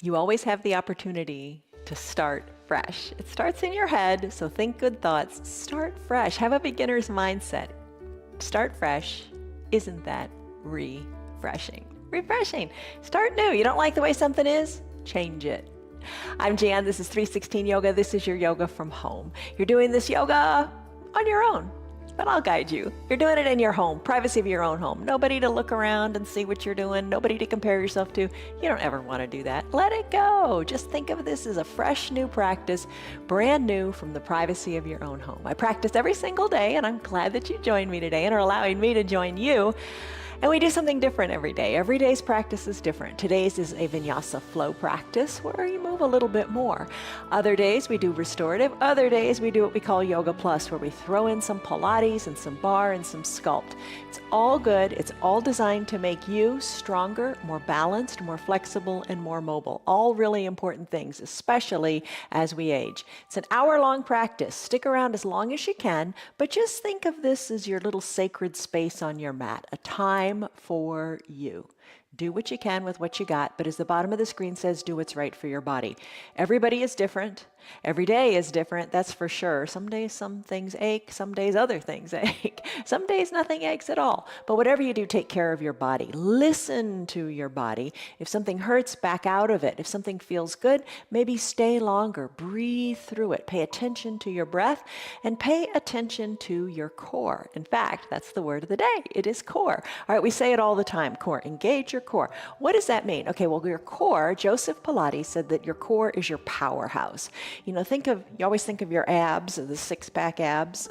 You always have the opportunity to start fresh. It starts in your head, so think good thoughts. Start fresh. Have a beginner's mindset. Start fresh. Isn't that refreshing? Refreshing. Start new. You don't like the way something is? Change it. I'm Jan. This is 316 Yoga. This is your yoga from home. You're doing this yoga on your own, but I'll guide you. You're doing it in your home, privacy of your own home. Nobody to look around and see what you're doing, nobody to compare yourself to. You don't ever want to do that. Let it go. Just think of this as a fresh new practice, brand new from the privacy of your own home. I practice every single day, and I'm glad that you joined me today and are allowing me to join you. And we do something different every day. Every day's practice is different. Today's is a vinyasa flow practice where you move a little bit more. Other days we do restorative. Other days we do what we call Yoga Plus, where we throw in some Pilates and some bar and some sculpt. It's all good. It's all designed to make you stronger, more balanced, more flexible, and more mobile. All really important things, especially as we age. It's an hour-long practice. Stick around as long as you can, but just think of this as your little sacred space on your mat, a time for you. Do what you can with what you got, but as the bottom of the screen says, do what's right for your body. Everybody is different. Every day is different, that's for sure. Some days some things ache, some days other things ache. Some days nothing aches at all. But whatever you do, take care of your body. Listen to your body. If something hurts, back out of it. If something feels good, maybe stay longer. Breathe through it. Pay attention to your breath and pay attention to your core. In fact, that's the word of the day. It is core. All right, we say it all the time. Core. Engage your core. What does that mean? Okay, well, your core, Joseph Pilates said that your core is your powerhouse. You know, you always think of your abs, or the six-pack abs,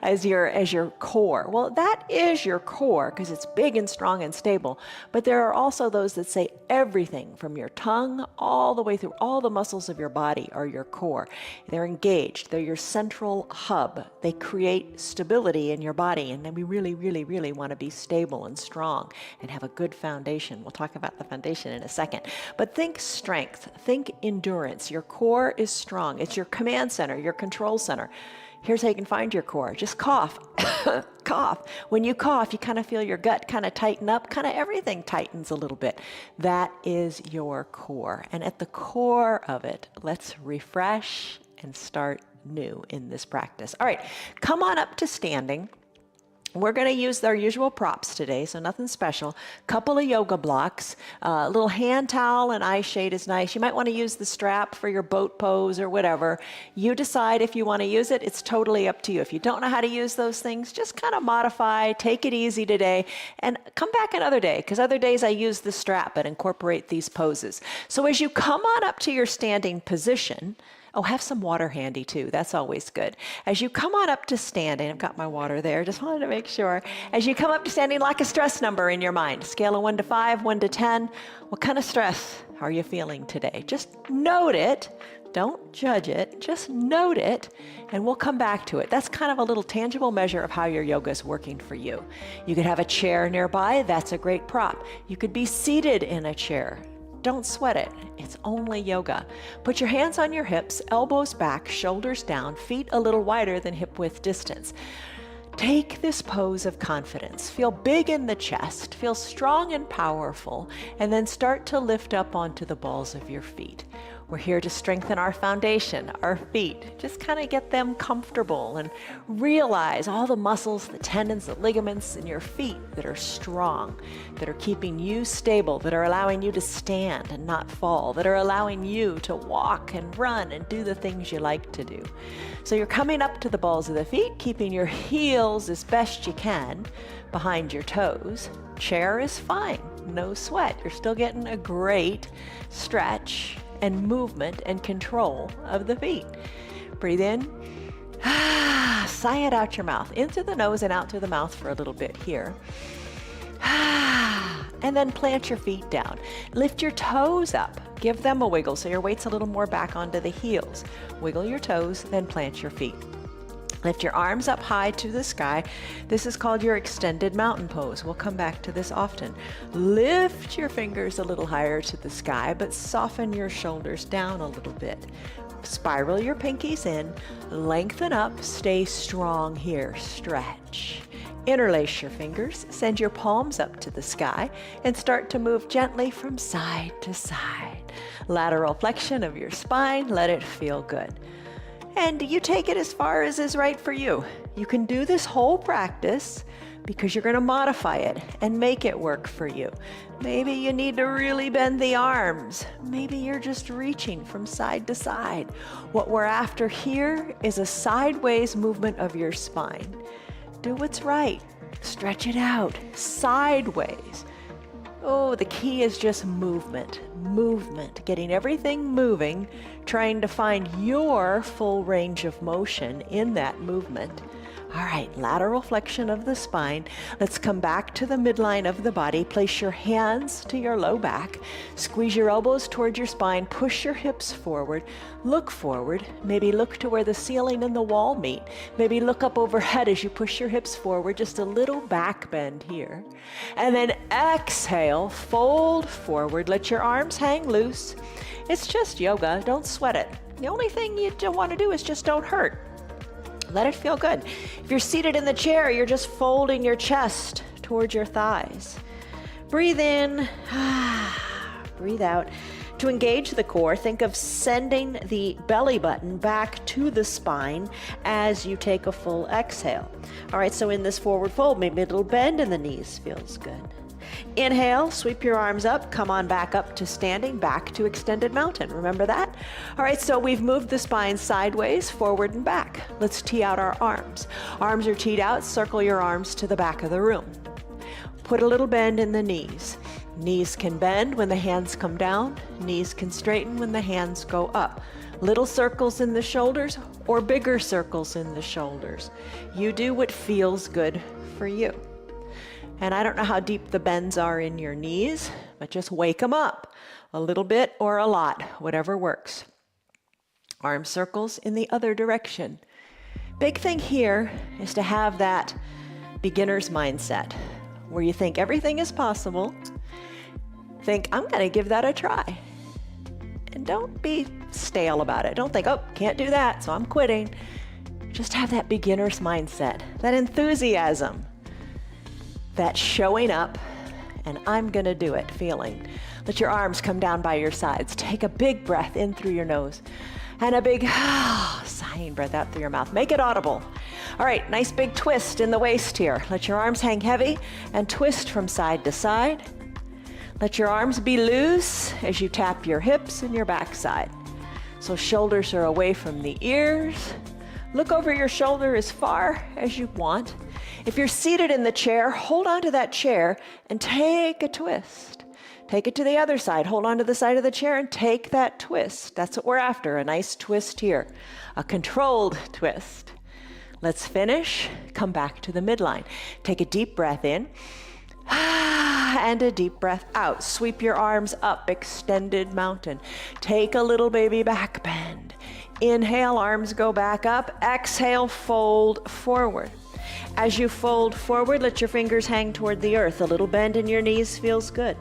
as your core. Well, that is your core because it's big and strong and stable. But there are also those that say everything from your tongue all the way through all the muscles of your body are your core. They're engaged. They're your central hub. They create stability in your body, and then we really, really, really want to be stable and strong and have a good foundation. We'll talk about the foundation in a second. But think strength, think endurance. Your core is strong. It's your command center, your control center. Here's how you can find your core. Just cough. Cough. When you cough, you kind of feel your gut kind of tighten up. Kind of everything tightens a little bit. That is your core. And at the core of it, let's refresh and start new in this practice. All right, come on up to standing. We're going to use our usual props today, so nothing special. Couple of yoga blocks, a little hand towel and eye shade is nice. You might want to use the strap for your boat pose or whatever. You decide if you want to use it. It's totally up to you. If you don't know how to use those things, just kind of modify, take it easy today, and come back another day, because other days I use the strap and incorporate these poses. So as you come on up to your standing position, oh, have some water handy too. That's always good. As you come on up to standing, I've got my water there, just wanted to make sure. As you come up to standing, like a stress number in your mind. Scale of 1 to 5, 1 to 10. What kind of stress are you feeling today? Just note it. Don't judge it. Just note it, and we'll come back to it. That's kind of a little tangible measure of how your yoga is working for you. You could have a chair nearby. That's a great prop. You could be seated in a chair. Don't sweat it. It's only yoga. Put your hands on your hips, elbows back, shoulders down, feet a little wider than hip width distance. Take this pose of confidence. Feel big in the chest, feel strong and powerful, and then start to lift up onto the balls of your feet. We're here to strengthen our foundation, our feet. Just kind of get them comfortable and realize all the muscles, the tendons, the ligaments in your feet that are strong, that are keeping you stable, that are allowing you to stand and not fall, that are allowing you to walk and run and do the things you like to do. So you're coming up to the balls of the feet, keeping your heels as best you can behind your toes. Chair is fine, no sweat. You're still getting a great stretch and movement and control of the feet. Breathe in, sigh it out your mouth, into the nose and out through the mouth for a little bit here. And then plant your feet down. Lift your toes up. Give them a wiggle so your weight's a little more back onto the heels. Wiggle your toes, then plant your feet. Lift your arms up high to the sky. This is called your extended mountain pose. We'll come back to this often. Lift your fingers a little higher to the sky, but soften your shoulders down a little bit. Spiral your pinkies in, lengthen up, stay strong here, stretch. Interlace your fingers, send your palms up to the sky, and start to move gently from side to side. Lateral flexion of your spine, let it feel good. And you take it as far as is right for you. You can do this whole practice because you're going to modify it and make it work for you. Maybe you need to really bend the arms. Maybe you're just reaching from side to side. What we're after here is a sideways movement of your spine. Do what's right. Stretch it out sideways. Oh, the key is just movement, getting everything moving, trying to find your full range of motion in that movement. All right, lateral flexion of the spine. Let's come back to the midline of the body. Place your hands to your low back. Squeeze your elbows toward your spine. Push your hips forward. Look forward. Maybe look to where the ceiling and the wall meet. Maybe look up overhead as you push your hips forward. Just a little back bend here. And then exhale, fold forward. Let your arms hang loose. It's just yoga. Don't sweat it. The only thing you don't want to do is just don't hurt. Let it feel good. If you're seated in the chair, you're just folding your chest towards your thighs. Breathe in, breathe out. To engage the core, think of sending the belly button back to the spine as you take a full exhale. All right, so in this forward fold, maybe a little bend in the knees feels good. Inhale, sweep your arms up, come on back up to standing, back to extended mountain. Remember that? All right, so we've moved the spine sideways, forward and back. Let's tee out our arms. Arms are teed out, circle your arms to the back of the room. Put a little bend in the knees. Knees can bend when the hands come down. Knees can straighten when the hands go up. Little circles in the shoulders or bigger circles in the shoulders. You do what feels good for you. And I don't know how deep the bends are in your knees, but just wake them up a little bit or a lot, whatever works. Arm circles in the other direction. Big thing here is to have that beginner's mindset where you think everything is possible. Think, I'm going to give that a try. And don't be stale about it. Don't think, oh, can't do that, so I'm quitting. Just have that beginner's mindset, that enthusiasm, that showing up, and I'm going to do it feeling. Let your arms come down by your sides. Take a big breath in through your nose and a big sighing breath out through your mouth. Make it audible. All right, nice big twist in the waist here. Let your arms hang heavy and twist from side to side. Let your arms be loose as you tap your hips and your backside. So shoulders are away from the ears. Look over your shoulder as far as you want. If you're seated in the chair, hold on to that chair and take a twist. Take it to the other side. Hold on to the side of the chair and take that twist. That's what we're after, a nice twist here, a controlled twist. Let's finish. Come back to the midline. Take a deep breath in. And a deep breath out. Sweep your arms up, extended mountain. Take a little baby back bend. Inhale, arms go back up. Exhale, fold forward. As you fold forward, let your fingers hang toward the earth. A little bend in your knees feels good.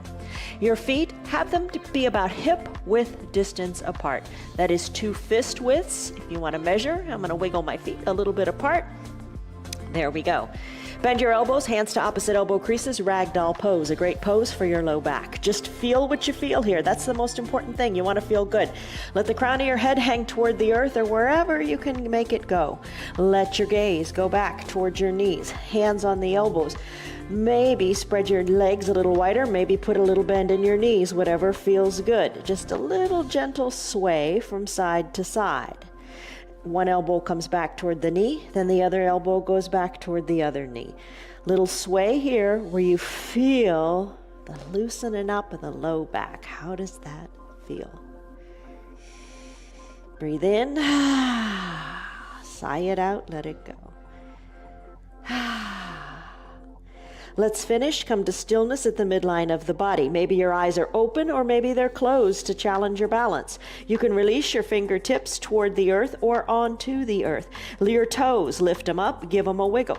Your feet, have them to be about hip width distance apart. That is 2 fist widths. If you want to measure, I'm going to wiggle my feet a little bit apart. There we go. Bend your elbows, hands to opposite elbow creases, ragdoll pose, a great pose for your low back. Just feel what you feel here. That's the most important thing. You want to feel good. Let the crown of your head hang toward the earth or wherever you can make it go. Let your gaze go back towards your knees, hands on the elbows. Maybe spread your legs a little wider, maybe put a little bend in your knees, whatever feels good. Just a little gentle sway from side to side. One elbow comes back toward the knee, then the other elbow goes back toward the other knee. Little sway here where you feel the loosening up of the low back. How does that feel? Breathe in, sigh it out, let it go. Let's finish. Come to stillness at the midline of the body. Maybe your eyes are open or maybe they're closed to challenge your balance. You can release your fingertips toward the earth or onto the earth. Your toes, lift them up, give them a wiggle.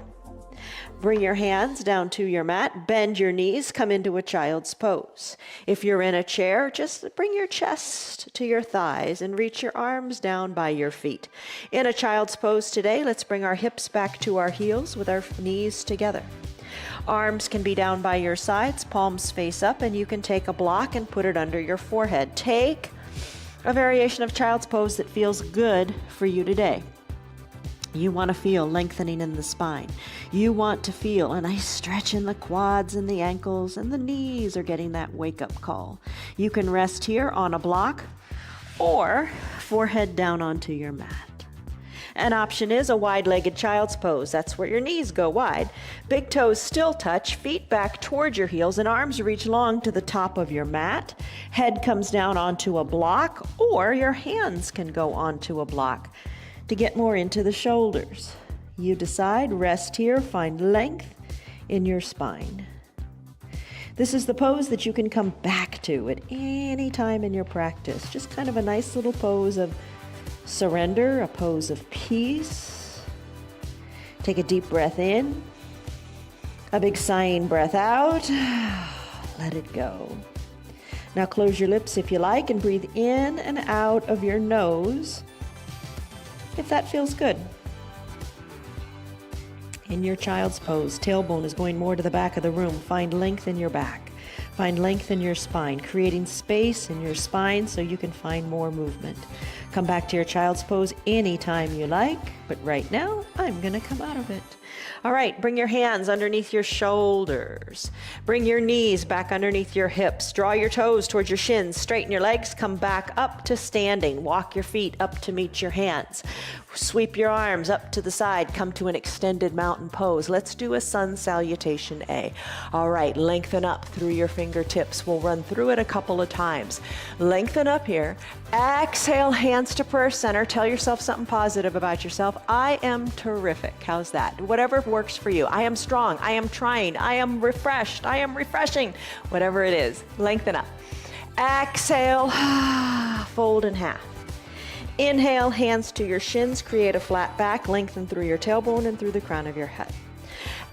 Bring your hands down to your mat, bend your knees, come into a child's pose. If you're in a chair, just bring your chest to your thighs and reach your arms down by your feet. In a child's pose today, let's bring our hips back to our heels with our knees together. Arms can be down by your sides, palms face up, and you can take a block and put it under your forehead. Take a variation of child's pose that feels good for you today. You want to feel lengthening in the spine. You want to feel a nice stretch in the quads and the ankles, and the knees are getting that wake-up call. You can rest here on a block or forehead down onto your mat. An option is a wide-legged child's pose. That's where your knees go wide. Big toes still touch, feet back towards your heels, and arms reach long to the top of your mat. Head comes down onto a block, or your hands can go onto a block to get more into the shoulders. You decide, rest here, find length in your spine. This is the pose that you can come back to at any time in your practice. Just kind of a nice little pose of surrender, a pose of peace. Take a deep breath in, a big sighing breath out. Let it go. Now close your lips if you like and breathe in and out of your nose if that feels good. In your child's pose, tailbone is going more to the back of the room. Find length in your back. Find length in your spine, creating space in your spine so you can find more movement. Come back to your child's pose anytime you like, but right now I'm gonna come out of it. All right, bring your hands underneath your shoulders. Bring your knees back underneath your hips. Draw your toes towards your shins. Straighten your legs. Come back up to standing. Walk your feet up to meet your hands. Sweep your arms up to the side. Come to an extended mountain pose. Let's do a sun salutation A. All right, lengthen up through your fingertips. We'll run through it a couple of times. Lengthen up here. Exhale, hands to prayer center. Tell yourself something positive about yourself. I am terrific. How's that? Whatever works for you. I am strong. I am trying. I am refreshed. I am refreshing. Whatever it is. Lengthen up. Exhale, fold in half. Inhale, hands to your shins, create a flat back, lengthen through your tailbone and through the crown of your head.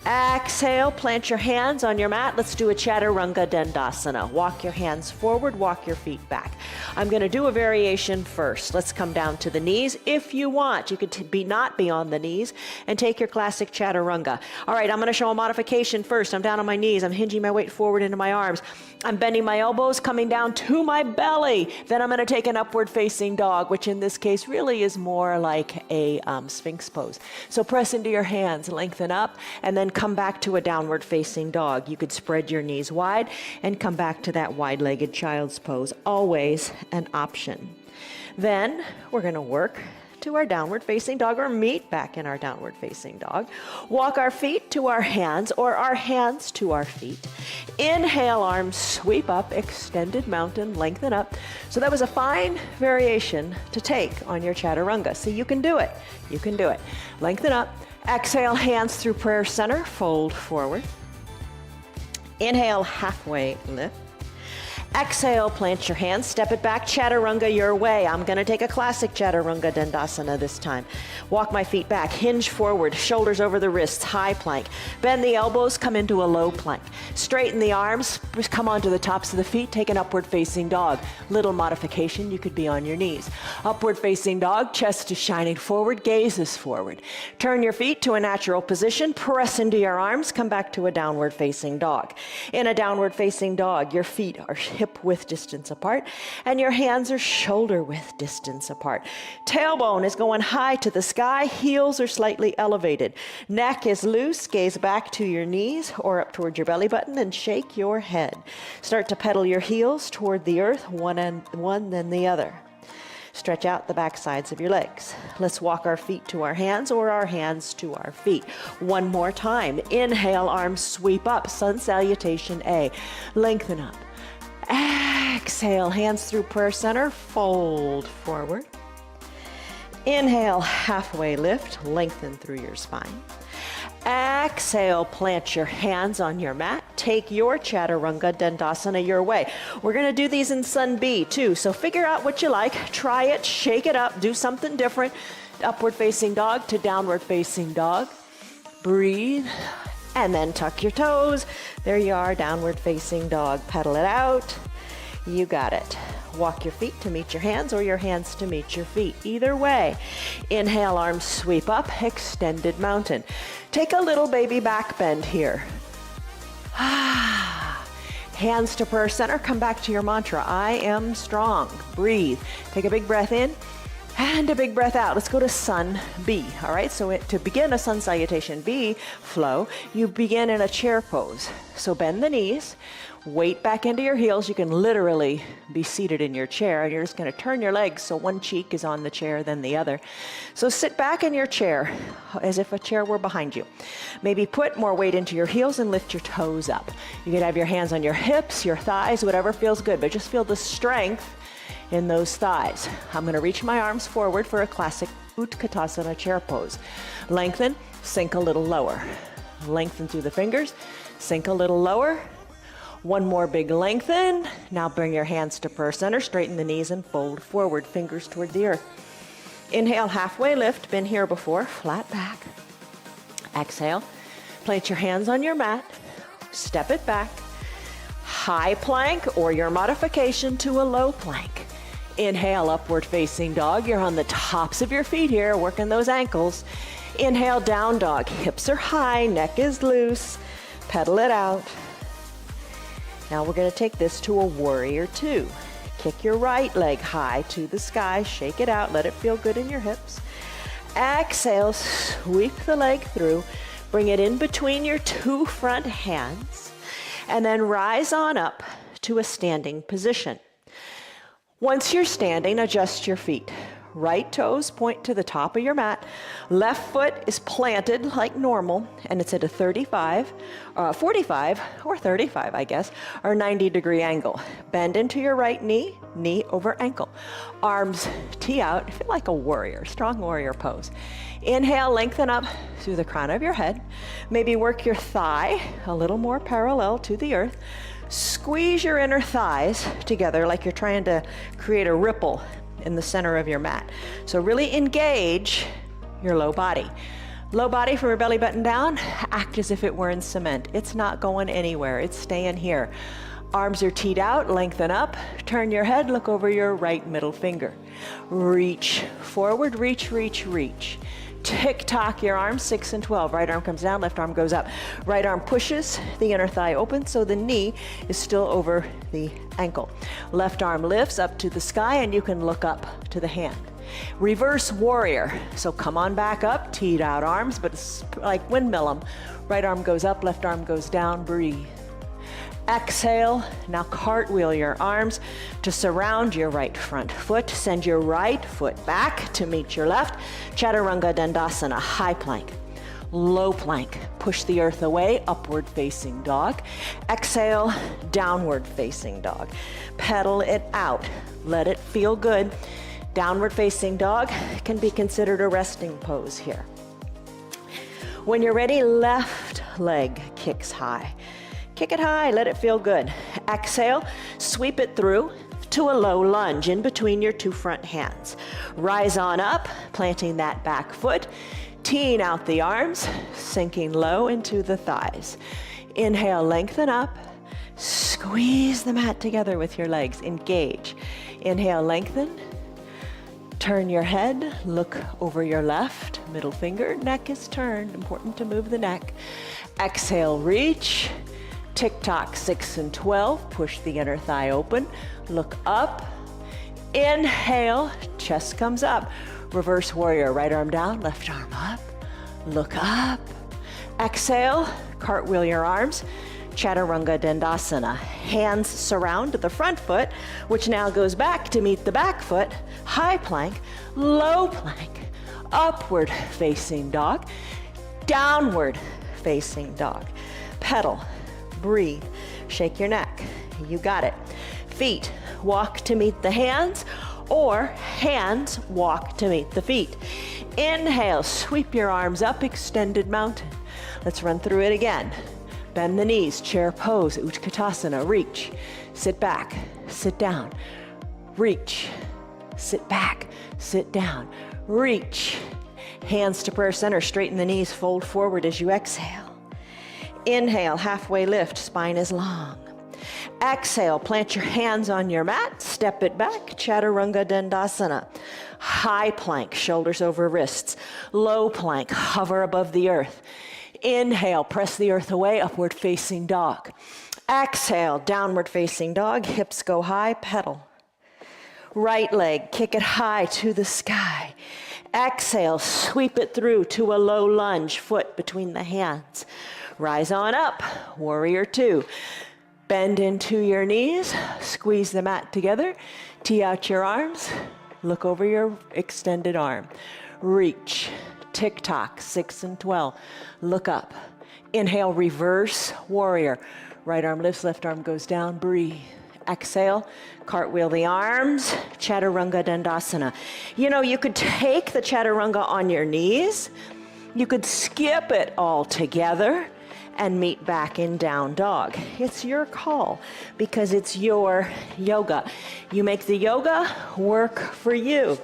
Exhale, plant your hands on your mat. Let's do a Chaturanga Dandasana. Walk your hands forward, walk your feet back. I'm going to do a variation first. Let's come down to the knees. If you want, you could not be on the knees and take your classic Chaturanga. All right, I'm going to show a modification first. I'm down on my knees. I'm hinging my weight forward into my arms. I'm bending my elbows, coming down to my belly. Then I'm going to take an upward facing dog, which in this case really is more like a Sphinx pose. So press into your hands, lengthen up, and then come back to a downward facing dog. You could spread your knees wide and come back to that wide-legged child's pose. Always an option. Then we're going to work to our downward facing dog or meet back in our downward facing dog. Walk our feet to our hands or our hands to our feet. Inhale, arms sweep up, extended mountain, lengthen up. So that was a fine variation to take on your Chaturanga. So you can do it. You can do it. Lengthen up. Exhale, hands through prayer center, fold forward. Inhale, halfway lift. Exhale, plant your hands, step it back, Chaturanga your way. I'm going to take a classic Chaturanga Dandasana this time. Walk my feet back, hinge forward, shoulders over the wrists, high plank. Bend the elbows, come into a low plank. Straighten the arms, come onto the tops of the feet, take an upward facing dog. Little modification, you could be on your knees. Upward facing dog, chest is shining forward, gaze is forward. Turn your feet to a natural position, press into your arms, come back to a downward facing dog. In a downward facing dog, your feet are hip width distance apart, and your hands are shoulder width distance apart. Tailbone is going high to the sky, heels are slightly elevated. Neck is loose, gaze back to your knees or up toward your belly button and shake your head. Start to pedal your heels toward the earth, one then the other. Stretch out the back sides of your legs. Let's walk our feet to our hands or our hands to our feet. One more time. Inhale, arms sweep up, sun salutation A. Lengthen up. Exhale, hands through prayer center, fold forward. Inhale, halfway lift, lengthen through your spine. Exhale, plant your hands on your mat. Take your Chaturanga Dandasana your way. We're going to do these in Sun B too, so figure out what you like. Try it, shake it up, do something different. Upward facing dog to downward facing dog. Breathe. And then tuck your toes. There you are, downward facing dog. Pedal it out. You got it. Walk your feet to meet your hands or your hands to meet your feet. Either way. Inhale, arms sweep up, extended mountain. Take a little baby back bend here. Hands to prayer center. Come back to your mantra. I am strong. Breathe. Take a big breath in. And a big breath out. Let's go to Sun B. All right, so to begin a Sun Salutation B flow, you begin in a chair pose. So bend the knees, weight back into your heels. You can literally be seated in your chair, and you're just going to turn your legs so one cheek is on the chair, then the other. So sit back in your chair as if a chair were behind you. Maybe put more weight into your heels and lift your toes up. You could have your hands on your hips, your thighs, whatever feels good, but just feel the strength in those thighs. I'm going to reach my arms forward for a classic Utkatasana chair pose. Lengthen, sink a little lower. Lengthen through the fingers, sink a little lower. One more big lengthen. Now bring your hands to prayer center, straighten the knees and fold forward, fingers toward the earth. Inhale, halfway lift, been here before, flat back. Exhale, plant your hands on your mat, step it back. High plank or your modification to a low plank. Inhale, upward facing dog. You're on the tops of your feet here, working those ankles. Inhale, down dog. Hips are high, neck is loose. Pedal it out. Now we're going to take this to a warrior two. Kick your right leg high to the sky. Shake it out. Let it feel good in your hips. Exhale, sweep the leg through. Bring it in between your two front hands. And then rise on up to a standing position. Once you're standing, adjust your feet. Right toes point to the top of your mat. Left foot is planted like normal, and it's at a 45 or 35, I guess, or 90-degree angle. Bend into your right knee, knee over ankle. Arms tee out, feel like a warrior, strong warrior pose. Inhale, lengthen up through the crown of your head. Maybe work your thigh a little more parallel to the earth. Squeeze your inner thighs together like you're trying to create a ripple in the center of your mat. So really engage your low body. Low body from your belly button down, act as if it were in cement. It's not going anywhere, it's staying here. Arms are teed out, lengthen up, turn your head, look over your right middle finger. Reach forward, reach, reach, reach. Tick-tock your arms, 6 and 12. Right arm comes down, left arm goes up. Right arm pushes the inner thigh open so the knee is still over the ankle. Left arm lifts up to the sky and you can look up to the hand. Reverse warrior. So come on back up, teed out arms, but it's like windmill 'em. Right arm goes up, left arm goes down, breathe. Exhale, now cartwheel your arms to surround your right front foot. Send your right foot back to meet your left. Chaturanga Dandasana, high plank. Low plank, push the earth away, upward facing dog. Exhale, downward facing dog. Pedal it out, let it feel good. Downward facing dog can be considered a resting pose here. When you're ready, left leg kicks high. Kick it high, let it feel good. Exhale, sweep it through to a low lunge in between your two front hands. Rise on up, planting that back foot, teeing out the arms, sinking low into the thighs. Inhale, lengthen up, squeeze the mat together with your legs, engage. Inhale, lengthen, turn your head, look over your left, middle finger, neck is turned, important to move the neck. Exhale, reach. Tick-tock, 6 and 12, push the inner thigh open, look up, inhale, chest comes up, reverse warrior, right arm down, left arm up, look up, exhale, cartwheel your arms, Chaturanga Dandasana, hands surround the front foot, which now goes back to meet the back foot, high plank, low plank, upward facing dog, downward facing dog, pedal, breathe, shake your neck, you got it. Feet walk to meet the hands or hands walk to meet the feet. Inhale, sweep your arms up, extended mountain. Let's run through it again. Bend the knees, chair pose, Utkatasana, reach, sit back, sit down, reach, sit back, sit down, reach. Hands to prayer center, straighten the knees, fold forward as you exhale. Inhale, halfway lift, spine is long. Exhale, plant your hands on your mat, step it back, Chaturanga Dandasana. High plank, shoulders over wrists. Low plank, hover above the earth. Inhale, press the earth away, upward facing dog. Exhale, downward facing dog, hips go high, pedal. Right leg, kick it high to the sky. Exhale, sweep it through to a low lunge, foot between the hands. Rise on up, warrior two. Bend into your knees, squeeze the mat together, tee out your arms, look over your extended arm. Reach, tick-tock, 6 and 12. Look up. Inhale, reverse warrior. Right arm lifts, left arm goes down, breathe. Exhale, cartwheel the arms, Chaturanga Dandasana. You know, you could take the Chaturanga on your knees, you could skip it all together, and meet back in down dog. It's your call because it's your yoga. You make the yoga work for you.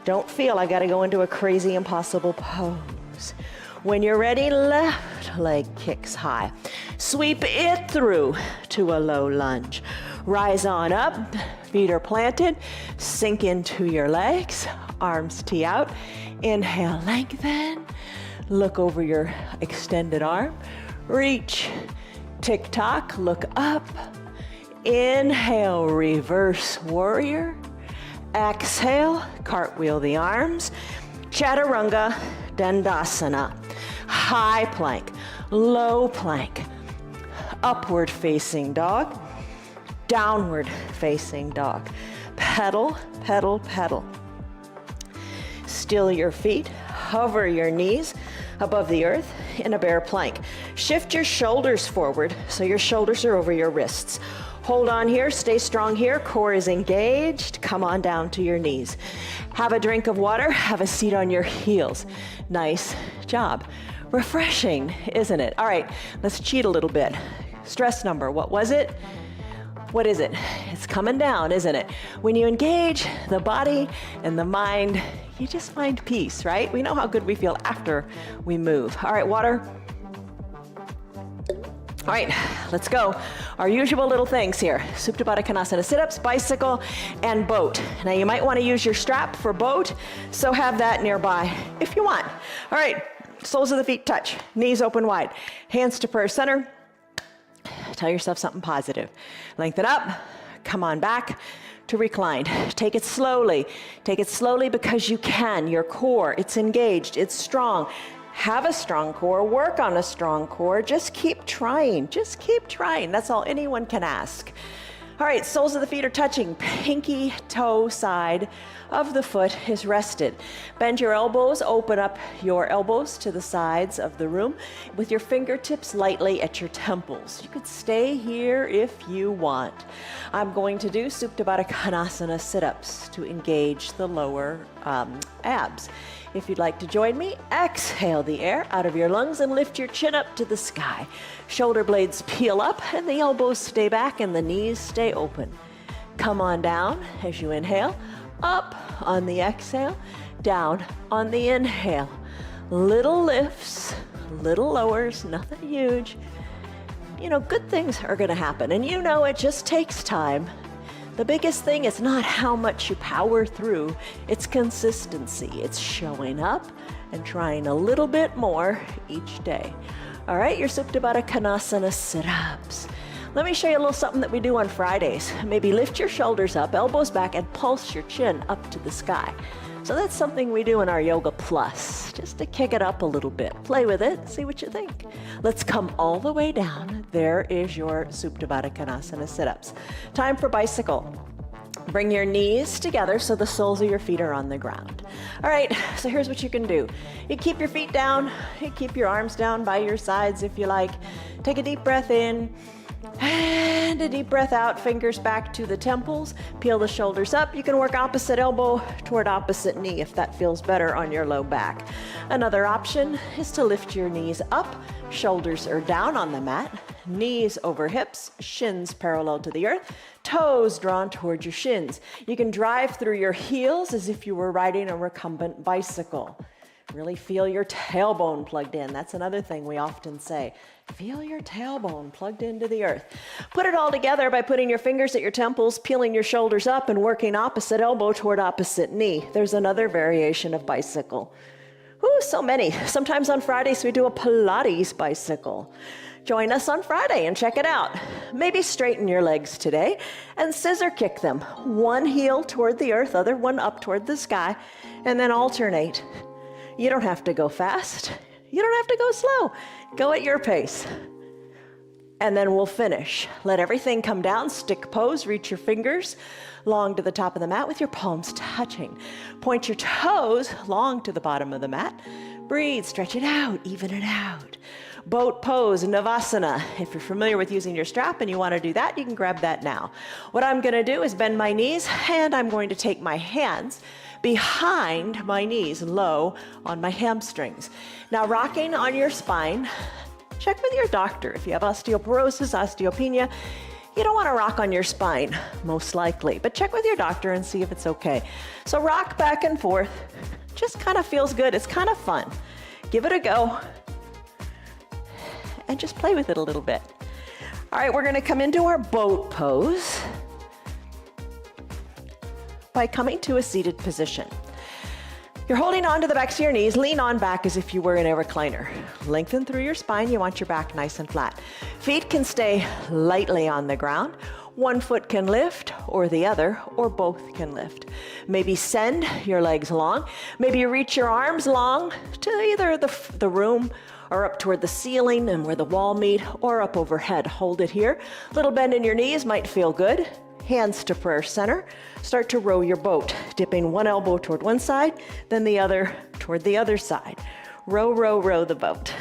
Don't feel I gotta go into a crazy impossible pose. When you're ready, left leg kicks high. Sweep it through to a low lunge. Rise on up, feet are planted, sink into your legs, arms tee out. Inhale, lengthen, look over your extended arm. Reach, tick-tock, look up. Inhale, reverse warrior. Exhale, cartwheel the arms. Chaturanga Dandasana. High plank, low plank, upward facing dog, downward facing dog. Pedal, pedal, pedal. Still your feet, hover your knees above the earth in a bear plank. Shift your shoulders forward so your shoulders are over your wrists. Hold on here, stay strong here, core is engaged. Come on down to your knees. Have a drink of water, have a seat on your heels. Nice job. Refreshing, isn't it? All right, let's cheat a little bit. Stress number, what was it? What is it? It's coming down, isn't it? When you engage the body and the mind, you just find peace, right? We know how good we feel after we move. All right, water. All right, let's go. Our usual little things here. Supta Baddha Konasana sit-ups, bicycle, and boat. Now you might want to use your strap for boat, so have that nearby if you want. All right, soles of the feet touch, knees open wide, hands to prayer center. Tell yourself something positive. Lengthen up, come on back to recline. Take it slowly. Take it slowly because you can. Your core, it's engaged, it's strong. Have a strong core, work on a strong core. Just keep trying, just keep trying. That's all anyone can ask. All right, soles of the feet are touching. Pinky toe side of the foot is rested. Bend your elbows, open up your elbows to the sides of the room with your fingertips lightly at your temples. You could stay here if you want. I'm going to do Supta Baddha Konasana sit-ups to engage the lower abs. If you'd like to join me, exhale the air out of your lungs and lift your chin up to the sky. Shoulder blades peel up and the elbows stay back and the knees stay open. Come on down as you inhale, up on the exhale, down on the inhale. Little lifts, little lowers, nothing huge. You know, good things are gonna happen, and you know it just takes time. The biggest thing is not how much you power through, it's consistency. It's showing up and trying a little bit more each day. All right, your Supta Baddha Konasana sit-ups. Let me show you a little something that we do on Fridays. Maybe lift your shoulders up, elbows back, and pulse your chin up to the sky. So that's something we do in our Yoga Plus, just to kick it up a little bit. Play with it, see what you think. Let's come all the way down. There is your Supta Baddha Konasana sit-ups. Time for bicycle. Bring your knees together so the soles of your feet are on the ground. All right, so here's what you can do. You keep your feet down, you keep your arms down by your sides if you like. Take a deep breath in. And a deep breath out, fingers back to the temples, peel the shoulders up. You can work opposite elbow toward opposite knee if that feels better on your low back. Another option is to lift your knees up, shoulders are down on the mat, knees over hips, shins parallel to the earth, toes drawn toward your shins. You can drive through your heels as if you were riding a recumbent bicycle. Really feel your tailbone plugged in. That's another thing we often say. Feel your tailbone plugged into the earth. Put it all together by putting your fingers at your temples, peeling your shoulders up, and working opposite elbow toward opposite knee. There's another variation of bicycle. Ooh, so many. Sometimes on Fridays we do a Pilates bicycle. Join us on Friday and check it out. Maybe straighten your legs today and scissor kick them. One heel toward the earth, other one up toward the sky, and then alternate. You don't have to go fast. You don't have to go slow. Go at your pace. And then we'll finish. Let everything come down, stick pose, reach your fingers long to the top of the mat with your palms touching. Point your toes long to the bottom of the mat. Breathe, stretch it out, even it out. Boat pose, Navasana. If you're familiar with using your strap and you want to do that, you can grab that now. What I'm going to do is bend my knees and I'm going to take my hands behind my knees, low on my hamstrings. Now rocking on your spine, check with your doctor. If you have osteoporosis, osteopenia, you don't want to rock on your spine, most likely, but check with your doctor and see if it's okay. So rock back and forth, just kind of feels good. It's kind of fun. Give it a go and just play with it a little bit. All right, we're going to come into our boat pose by coming to a seated position. You're holding on to the backs of your knees, lean on back as if you were in a recliner. Lengthen through your spine, you want your back nice and flat. Feet can stay lightly on the ground. One foot can lift, or the other, or both can lift. Maybe send your legs long. Maybe you reach your arms long to either the room or up toward the ceiling and where the wall meet, or up overhead. Hold it here. Little bend in your knees might feel good. Hands to prayer center. Start to row your boat, dipping one elbow toward one side, then the other toward the other side. Row, row, row the boat.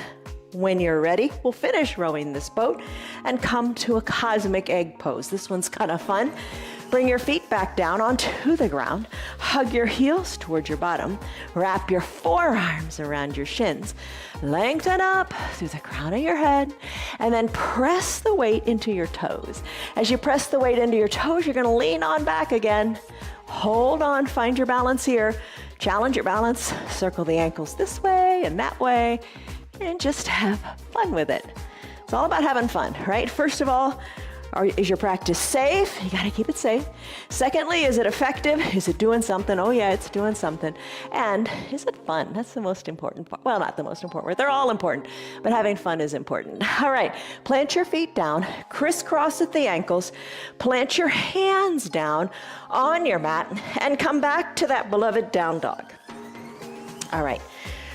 When you're ready, we'll finish rowing this boat and come to a cosmic egg pose. This one's kind of fun. Bring your feet back down onto the ground. Hug your heels towards your bottom. Wrap your forearms around your shins. Lengthen up through the crown of your head, and then press the weight into your toes. As you press the weight into your toes, you're going to lean on back again. Hold on, find your balance here. Challenge your balance. Circle the ankles this way and that way, and just have fun with it. It's all about having fun, right? First of all, is your practice safe? You gotta keep it safe. Secondly, is it effective? Is it doing something? Oh yeah, it's doing something. And is it fun? That's the most important part. Well, not the most important part. They're all important, but having fun is important. All right, plant your feet down, crisscross at the ankles, plant your hands down on your mat, and come back to that beloved down dog. All right,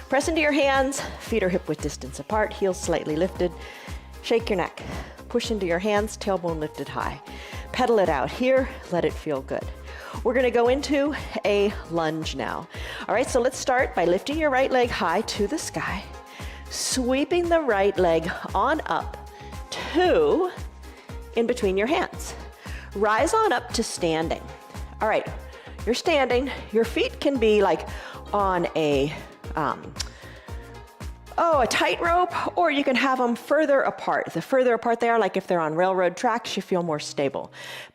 press into your hands, feet are hip-width distance apart, heels slightly lifted. Shake your neck. Push into your hands, tailbone lifted high. Pedal it out here, let it feel good. We're gonna go into a lunge now. All right, so let's start by lifting your right leg high to the sky, sweeping the right leg on up to in between your hands. Rise on up to standing. All right, you're standing. Your feet can be like on a tightrope, or you can have them further apart. The further apart they are, like if they're on railroad tracks, you feel more stable.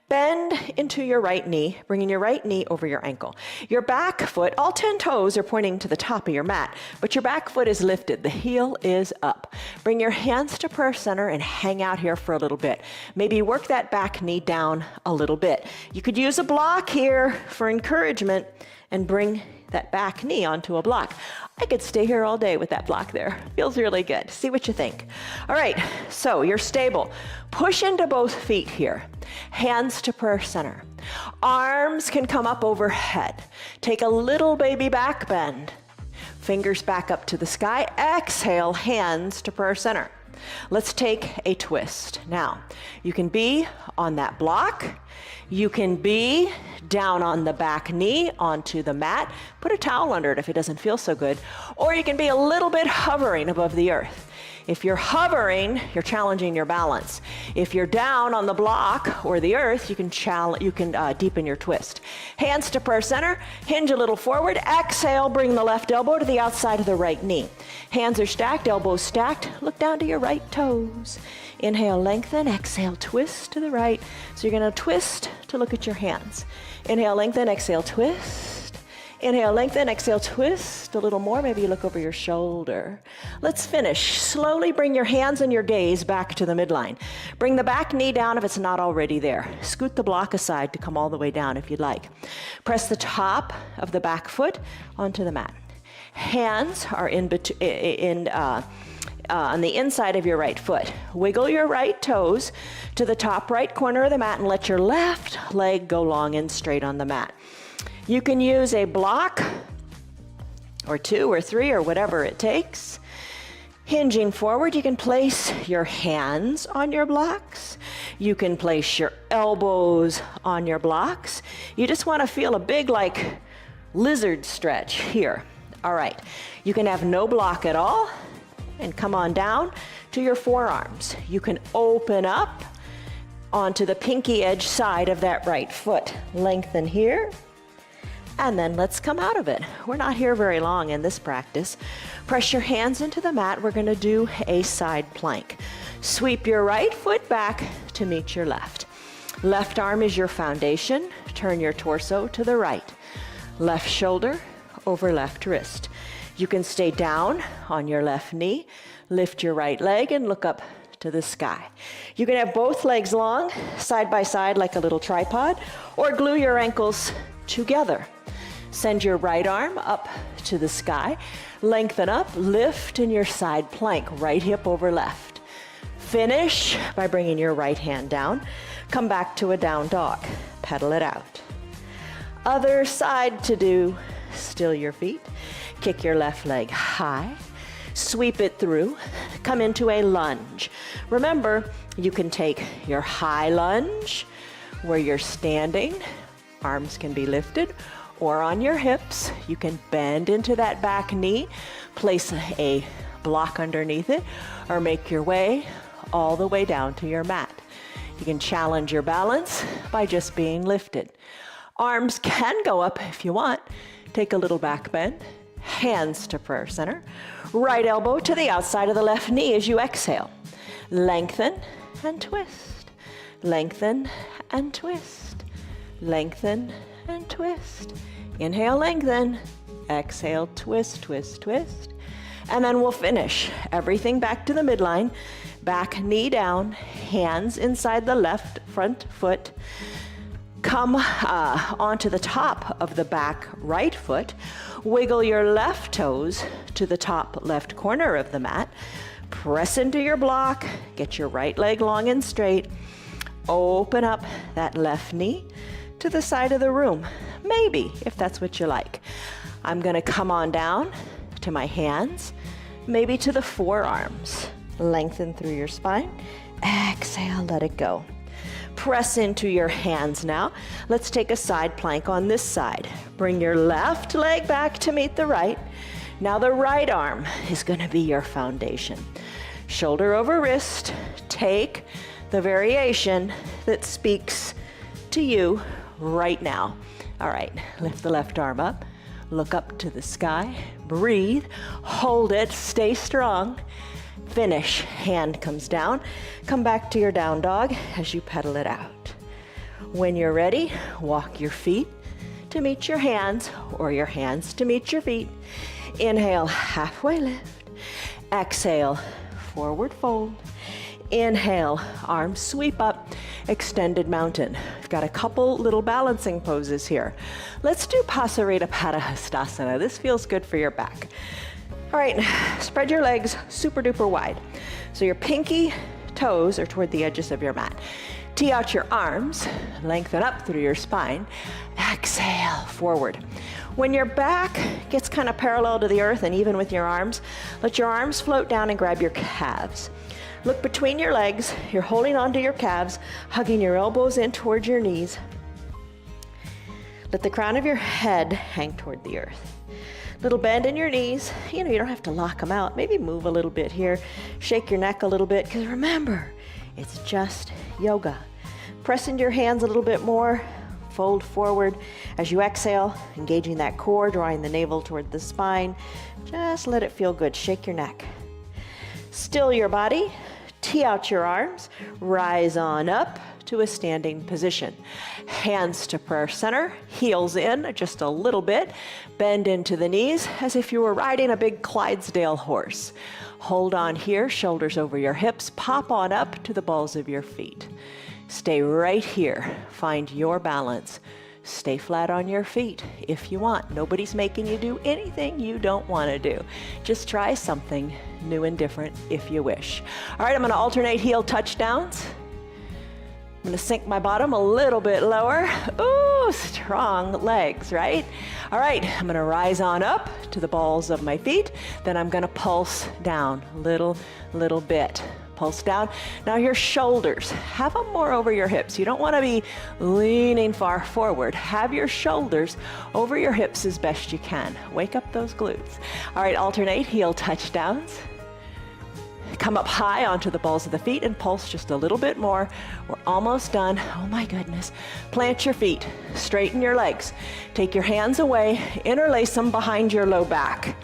Bend into your right knee, bringing your right knee over your ankle. Your back foot, all 10 toes are pointing to the top of your mat, but your back foot is lifted. The heel is up. Bring your hands to prayer center and hang out here for a little bit. Maybe work that back knee down a little bit. You could use a block here for encouragement and bring that back knee onto a block. I could stay here all day with that block there. Feels really good. See what you think. All right, so you're stable. Push into both feet here. Hands to prayer center. Arms can come up overhead. Take a little baby back bend. Fingers back up to the sky. Exhale, hands to prayer center. Let's take a twist. Now, you can be on that block. You can be down on the back knee onto the mat. Put a towel under it if it doesn't feel so good. Or you can be a little bit hovering above the earth. If you're hovering, you're challenging your balance. If you're down on the block or the earth, you can deepen your twist. Hands to prayer center, hinge a little forward. Exhale, bring the left elbow to the outside of the right knee. Hands are stacked, elbows stacked. Look down to your right toes. Inhale, lengthen. Exhale, twist to the right. So you're gonna twist to look at your hands. Inhale, lengthen. Exhale, twist. Inhale, lengthen. Exhale, twist a little more. Maybe you look over your shoulder. Let's finish. Slowly bring your hands and your gaze back to the midline. Bring the back knee down if it's not already there. Scoot the block aside to come all the way down if you'd like. Press the top of the back foot onto the mat. Hands are on the inside of your right foot. Wiggle your right toes to the top right corner of the mat and let your left leg go long and straight on the mat. You can use a block or 2 or 3 or whatever it takes. Hinging forward, you can place your hands on your blocks. You can place your elbows on your blocks. You just want to feel a big like lizard stretch here. All right, you can have no block at all and come on down to your forearms. You can open up onto the pinky edge side of that right foot. Lengthen here. And then let's come out of it. We're not here very long in this practice. Press your hands into the mat. We're gonna do a side plank. Sweep your right foot back to meet your left. Left arm is your foundation. Turn your torso to the right. Left shoulder over left wrist. You can stay down on your left knee, lift your right leg and look up to the sky. You can have both legs long, side by side like a little tripod, or glue your ankles together. Send your right arm up to the sky, lengthen up, lift in your side plank, right hip over left. Finish by bringing your right hand down. Come back to a down dog. Pedal it out. Other side to do. Still your feet. Kick your left leg high. Sweep it through. Come into a lunge. Remember, you can take your high lunge where you're standing. Arms can be lifted, or on your hips. You can bend into that back knee, place a block underneath it, or make your way all the way down to your mat. You can challenge your balance by just being lifted. Arms can go up if you want. Take a little back bend, hands to prayer center. Right elbow to the outside of the left knee as you exhale. Lengthen and twist. Lengthen and twist. Lengthen and twist. Inhale, lengthen. Exhale, twist, twist, twist. And then we'll finish everything back to the midline. Back knee down, hands inside the left front foot. Come onto the top of the back right foot. Wiggle your left toes to the top left corner of the mat. Press into your block. Get your right leg long and straight. Open up that left knee to the side of the room. Maybe, if that's what you like. I'm gonna come on down to my hands, maybe to the forearms. Lengthen through your spine. Exhale, let it go. Press into your hands now. Let's take a side plank on this side. Bring your left leg back to meet the right. Now the right arm is going to be your foundation. Shoulder over wrist. Take the variation that speaks to you right now. All right, lift the left arm up. Look up to the sky. Breathe. Hold it. Stay strong. Finish. Hand comes down. Come back to your down dog as you pedal it out. When you're ready, walk your feet to meet your hands or your hands to meet your feet. Inhale, halfway lift. Exhale, forward fold. Inhale, arms sweep up, extended mountain. I've got a couple little balancing poses here. Let's do Pasarita Padahastasana. This feels good for your back. All right, spread your legs super duper wide. So your pinky toes are toward the edges of your mat. Tee out your arms, lengthen up through your spine. Exhale, forward. When your back gets kind of parallel to the earth and even with your arms, let your arms float down and grab your calves. Look between your legs. You're holding onto your calves, hugging your elbows in towards your knees. Let the crown of your head hang toward the earth. Little bend in your knees. You don't have to lock them out. Maybe move a little bit here. Shake your neck a little bit, because remember, it's just yoga. Press into your hands a little bit more. Fold forward as you exhale, engaging that core, drawing the navel toward the spine. Just let it feel good. Shake your neck. Still your body. Tee out your arms. Rise on up to a standing position. Hands to prayer center, heels in just a little bit. Bend into the knees as if you were riding a big Clydesdale horse. Hold on here, shoulders over your hips. Pop on up to the balls of your feet. Stay right here. Find your balance. Stay flat on your feet if you want. Nobody's making you do anything you don't want to do. Just try something new and different if you wish. All right, I'm going to alternate heel touchdowns. I'm gonna sink my bottom a little bit lower. Ooh, strong legs, right? All right, I'm gonna rise on up to the balls of my feet. Then I'm gonna pulse down, little bit. Pulse down. Now your shoulders, have them more over your hips. You don't wanna be leaning far forward. Have your shoulders over your hips as best you can. Wake up those glutes. All right, alternate heel touchdowns. Come up high onto the balls of the feet and pulse just a little bit more. We're almost done. Oh my goodness. Plant your feet, straighten your legs. Take your hands away, interlace them behind your low back.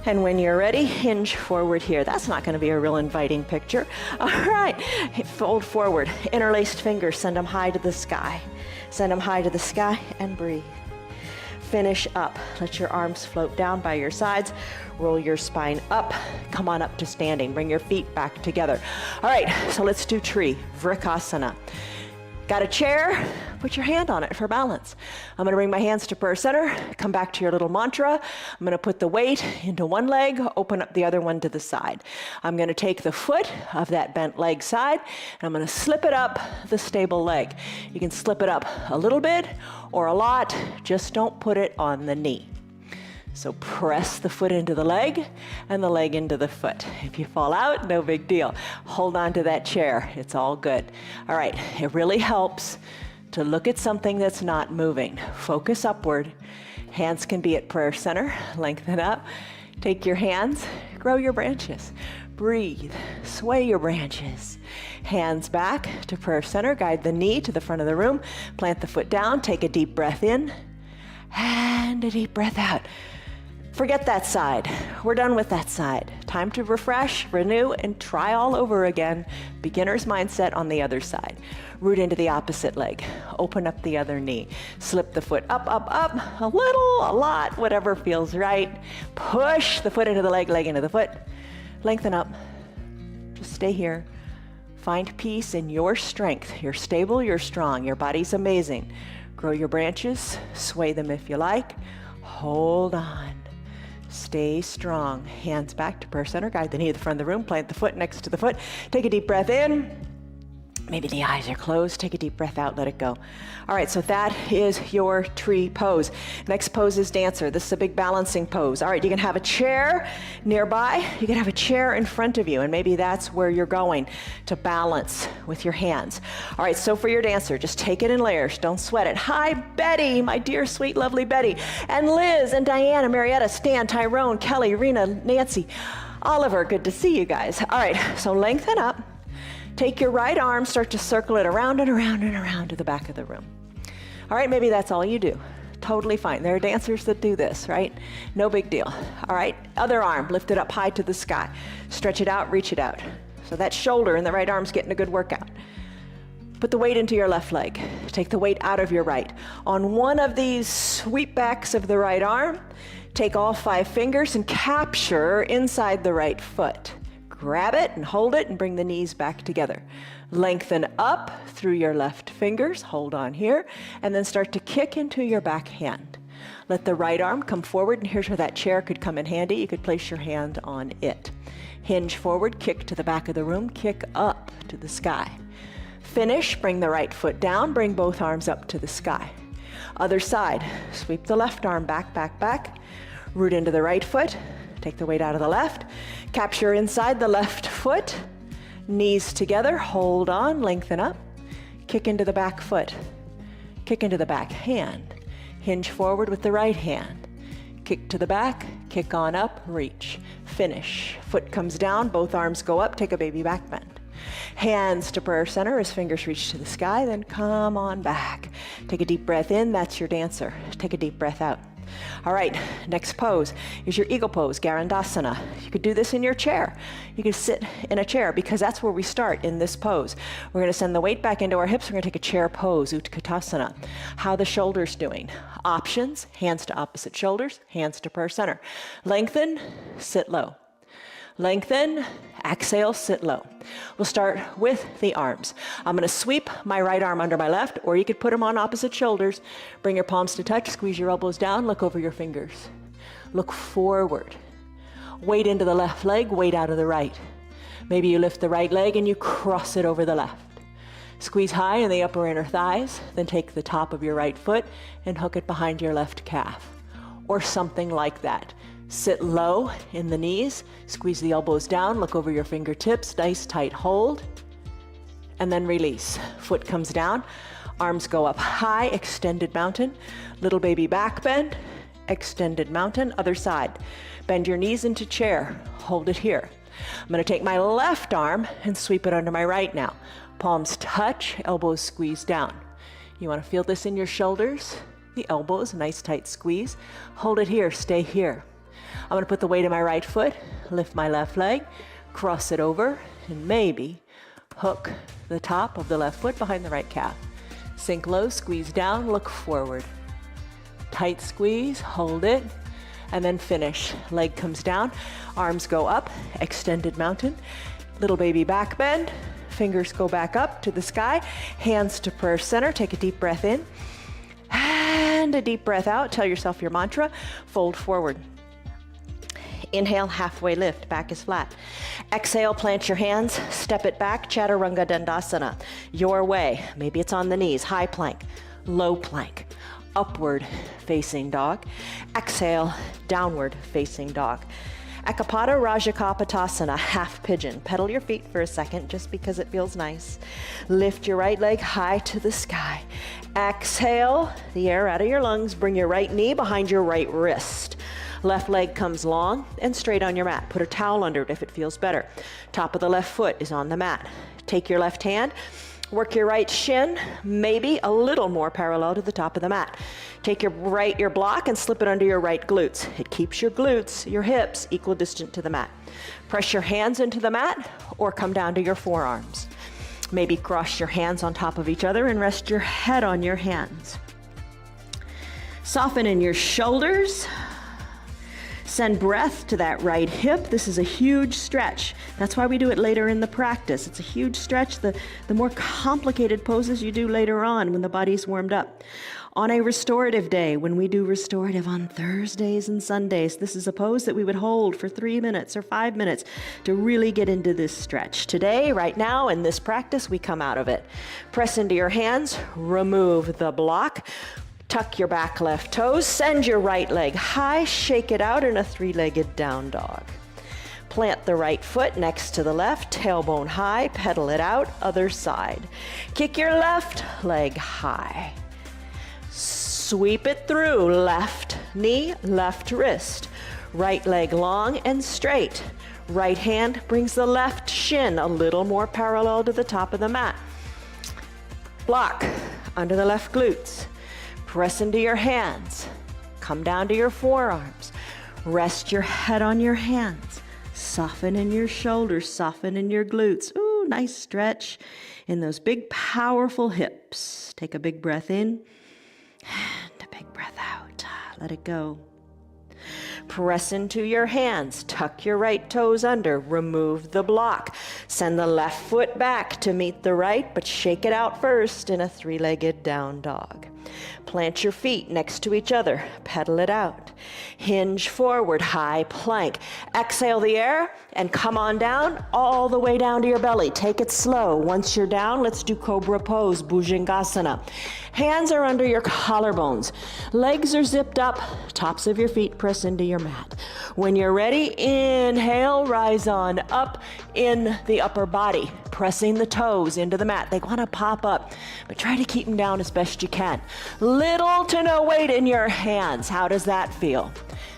And when you're ready, hinge forward here. That's not gonna be a real inviting picture. All right, fold forward, interlaced fingers, send them high to the sky. Send them high to the sky and breathe. Finish up. Let your arms float down by your sides. Roll your spine up. Come on up to standing. Bring your feet back together. All right, so let's do tree, Vrikasana. Got a chair? Put your hand on it for balance. I'm gonna bring my hands to prayer center, come back to your little mantra. I'm gonna put the weight into one leg, open up the other one to the side. I'm gonna take the foot of that bent leg side, and I'm gonna slip it up the stable leg. You can slip it up a little bit or a lot, just don't put it on the knee. So press the foot into the leg and the leg into the foot. If you fall out, no big deal. Hold on to that chair, it's all good. All right, it really helps to look at something that's not moving. Focus upward. Hands can be at prayer center, lengthen up. Take your hands, grow your branches. Breathe, sway your branches. Hands back to prayer center, guide the knee to the front of the room, plant the foot down, take a deep breath in, and a deep breath out. Forget that side. We're done with that side. Time to refresh, renew, and try all over again. Beginner's mindset on the other side. Root into the opposite leg. Open up the other knee. Slip the foot up, up, up. A little, a lot, whatever feels right. Push the foot into the leg, leg into the foot. Lengthen up. Just stay here. Find peace in your strength. You're stable, you're strong. Your body's amazing. Grow your branches. Sway them if you like. Hold on. Stay strong. Hands back to prayer center. Guide the knee to the front of the room. Plant the foot next to the foot. Take a deep breath in. Maybe the eyes are closed. Take a deep breath out. Let it go. All right, so that is your tree pose. Next pose is dancer. This is a big balancing pose. All right, you can have a chair nearby. You can have a chair in front of you, and maybe that's where you're going to balance with your hands. All right, so for your dancer, just take it in layers. Don't sweat it. Hi, Betty, my dear, sweet, lovely Betty. And Liz and Diana, Marietta, Stan, Tyrone, Kelly, Rena, Nancy, Oliver. Good to see you guys. All right, so lengthen up. Take your right arm, start to circle it around and around and around to the back of the room. All right, maybe that's all you do. Totally fine. There are dancers that do this, right? No big deal. All right, other arm, lift it up high to the sky. Stretch it out, reach it out. So that shoulder in the right arm's getting a good workout. Put the weight into your left leg. Take the weight out of your right. On one of these sweep backs of the right arm, take all 5 fingers and capture inside the right foot. Grab it and hold it and bring the knees back together. Lengthen up through your left fingers, hold on here, and then start to kick into your back hand. Let the right arm come forward, and here's where that chair could come in handy. You could place your hand on it. Hinge forward, kick to the back of the room, kick up to the sky. Finish, bring the right foot down, bring both arms up to the sky. Other side, sweep the left arm back, back, back. Root into the right foot. Take the weight out of the left, capture inside the left foot, knees together, hold on, lengthen up, kick into the back foot, kick into the back hand, hinge forward with the right hand, kick to the back, kick on up, reach, finish. Foot comes down, both arms go up, take a baby back bend. Hands to prayer center as fingers reach to the sky, then come on back. Take a deep breath in, that's your dancer. Take a deep breath out. All right, next pose is your eagle pose, Garandasana. You could do this in your chair. You could sit in a chair because that's where we start in this pose. We're going to send the weight back into our hips. We're going to take a chair pose, Utkatasana. How the shoulders doing? Options, hands to opposite shoulders, hands to prayer center. Lengthen, sit low. Lengthen, exhale, sit low. We'll start with the arms. I'm going to sweep my right arm under my left, or you could put them on opposite shoulders. Bring your palms to touch, squeeze your elbows down, look over your fingers. Look forward. Weight into the left leg, weight out of the right. Maybe you lift the right leg and you cross it over the left. Squeeze high in the upper inner thighs, then take the top of your right foot and hook it behind your left calf, or something like that. Sit low in the knees, squeeze the elbows down, look over your fingertips, nice tight hold, and then release. Foot comes down, arms go up high, extended mountain, little baby back bend, extended mountain, other side. Bend your knees into chair, hold it here. I'm going to take my left arm and sweep it under my right now. Palms touch, elbows squeeze down. You want to feel this in your shoulders, the elbows, nice tight squeeze. Hold it here, stay here. I'm going to put the weight of my right foot, lift my left leg, cross it over, and maybe hook the top of the left foot behind the right calf. Sink low, squeeze down, look forward. Tight squeeze, hold it, and then finish. Leg comes down, arms go up, extended mountain, little baby back bend, Fingers go back up to the sky. Hands to prayer center. Take a deep breath in. And a deep breath out. Tell yourself your mantra. Fold forward. Inhale, halfway lift, back is flat. Exhale, plant your hands, step it back, Chaturanga Dandasana. Your way, maybe it's on the knees, high plank, low plank, upward facing dog. Exhale, downward facing dog. Ekapada Rajakapatasana, half pigeon. Pedal your feet for a second just because it feels nice. Lift your right leg high to the sky. Exhale the air out of your lungs. Bring your right knee behind your right wrist. Left leg comes long and straight on your mat. Put a towel under it if it feels better. Top of the left foot is on the mat. Take your left hand, work your right shin, maybe a little more parallel to the top of the mat. Take your block and slip it under your right glutes. It keeps your glutes, your hips, equidistant to the mat. Press your hands into the mat or come down to your forearms. Maybe cross your hands on top of each other and rest your head on your hands. Soften in your shoulders. Send breath to that right hip. This is a huge stretch. That's why we do it later in the practice. It's a huge stretch. The more complicated poses you do later on when the body's warmed up. On a restorative day, when we do restorative on Thursdays and Sundays, this is a pose that we would hold for 3 minutes or 5 minutes to really get into this stretch. Today, right now, in this practice, we come out of it. Press into your hands, remove the block. Tuck your back left toes, send your right leg high, shake it out in a 3-legged down dog. Plant the right foot next to the left, tailbone high, pedal it out, other side. Kick your left leg high. Sweep it through, left knee, left wrist. Right leg long and straight. Right hand brings the left shin a little more parallel to the top of the mat. Block under the left glutes. Press into your hands. Come down to your forearms. Rest your head on your hands. Soften in your shoulders, soften in your glutes. Ooh, nice stretch in those big, powerful hips. Take a big breath in and a big breath out. Let it go. Press into your hands. Tuck your right toes under. Remove the block. Send the left foot back to meet the right, but shake it out first in a 3-legged down dog. Plant your feet next to each other. Pedal it out. Hinge forward, high plank. Exhale the air and come on down, all the way down to your belly. Take it slow. Once you're down, let's do Cobra Pose, Bhujangasana. Hands are under your collarbones. Legs are zipped up. Tops of your feet press into your mat. When you're ready, inhale, rise on up in the upper body. Pressing the toes into the mat. They want to pop up, but try to keep them down as best you can. Little to no weight in your hands. How does that feel?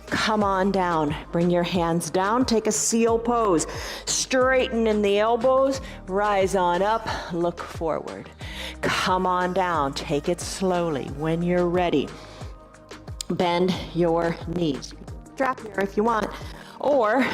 Come on down. Bring your hands down. Take a seal pose. Straighten in the elbows. Rise on up. Look forward. Come on down. Take it slowly. When you're ready, bend your knees. Drop here if you want, or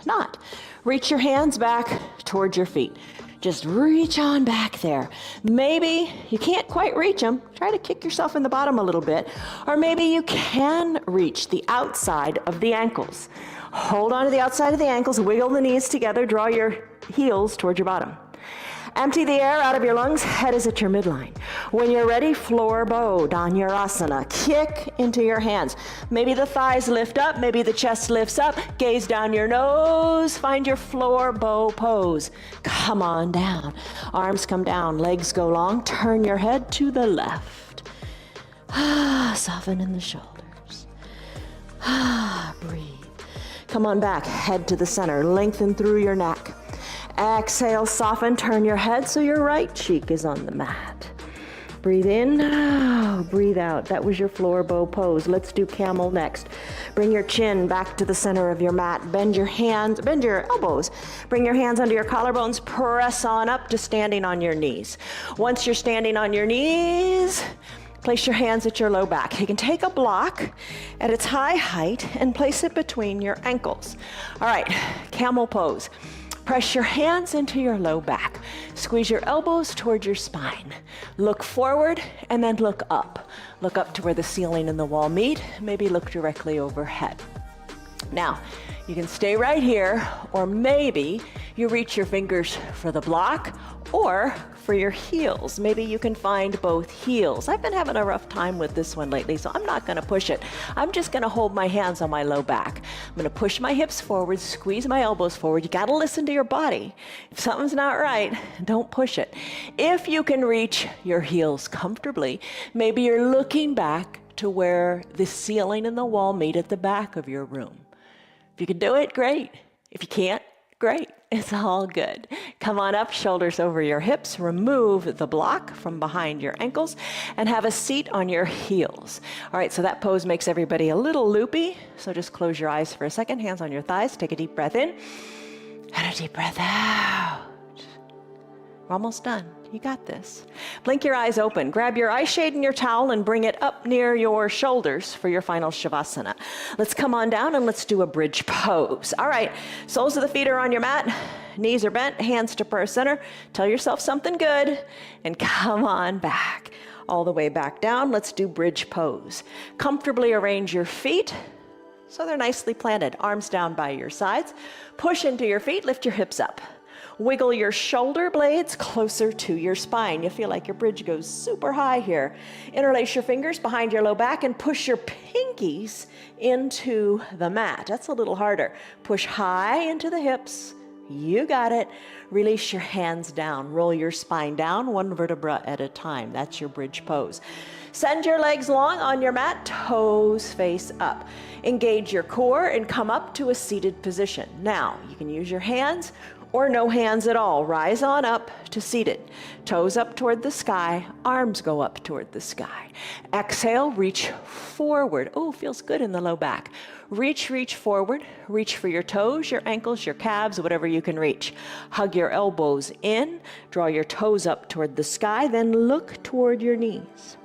not. Reach your hands back towards your feet. Just reach on back there. Maybe you can't quite reach them. Try to kick yourself in the bottom a little bit. Or maybe you can reach the outside of the ankles. Hold on to the outside of the ankles, wiggle the knees together, draw your heels towards your bottom. Empty the air out of your lungs, head is at your midline. When you're ready, floor bow, Dhanurasana. Kick into your hands. Maybe the thighs lift up, maybe the chest lifts up. Gaze down your nose, find your floor bow pose. Come on down. Arms come down, legs go long. Turn your head to the left. Soften in the shoulders. Breathe. Come on back, head to the center. Lengthen through your neck. Exhale, soften, turn your head so your right cheek is on the mat. Breathe in, breathe out. That was your floor bow pose. Let's do camel next. Bring your chin back to the center of your mat. Bend your hands, bend your elbows. Bring your hands under your collarbones. Press on up to standing on your knees. Once you're standing on your knees, place your hands at your low back. You can take a block at its high height and place it between your ankles. All right, camel pose. Press your hands into your low back. Squeeze your elbows towards your spine. Look forward and then look up. Look up to where the ceiling and the wall meet. Maybe look directly overhead. Now, you can stay right here, or maybe you reach your fingers for the block, Or for your heels, maybe you can find both heels. I've been having a rough time with this one lately, so I'm not gonna push it. I'm just gonna hold my hands on my low back. I'm gonna push my hips forward, squeeze my elbows forward. You gotta listen to your body. If something's not right, don't push it. If you can reach your heels comfortably, maybe you're looking back to where the ceiling and the wall meet at the back of your room. If you can do it, great. If you can't, great. It's all good. Come on up, shoulders over your hips. Remove the block from behind your ankles and have a seat on your heels. All right, so that pose makes everybody a little loopy. So just close your eyes for a second, hands on your thighs. Take a deep breath in and a deep breath out. We're almost done. You got this. Blink your eyes open. Grab your eye shade and your towel and bring it up near your shoulders for your final Shavasana. Let's come on down and let's do a bridge pose. All right, soles of the feet are on your mat. Knees are bent, hands to purse center. Tell yourself something good and come on back. All the way back down. Let's do bridge pose. Comfortably arrange your feet so they're nicely planted. Arms down by your sides. Push into your feet, lift your hips up. Wiggle your shoulder blades closer to your spine. You feel like your bridge goes super high here. Interlace your fingers behind your low back and push your pinkies into the mat. That's a little harder. Push high into the hips. You got it. Release your hands down. Roll your spine down one vertebra at a time. That's your bridge pose. Send your legs long on your mat, toes face up. Engage your core and come up to a seated position. Now, you can use your hands or no hands at all. Rise on up to seated. Toes up toward the sky, arms go up toward the sky. Exhale, reach forward. Oh, feels good in the low back. Reach forward. Reach for your toes, your ankles, your calves, whatever you can reach. Hug your elbows in, draw your toes up toward the sky, then look toward your knees.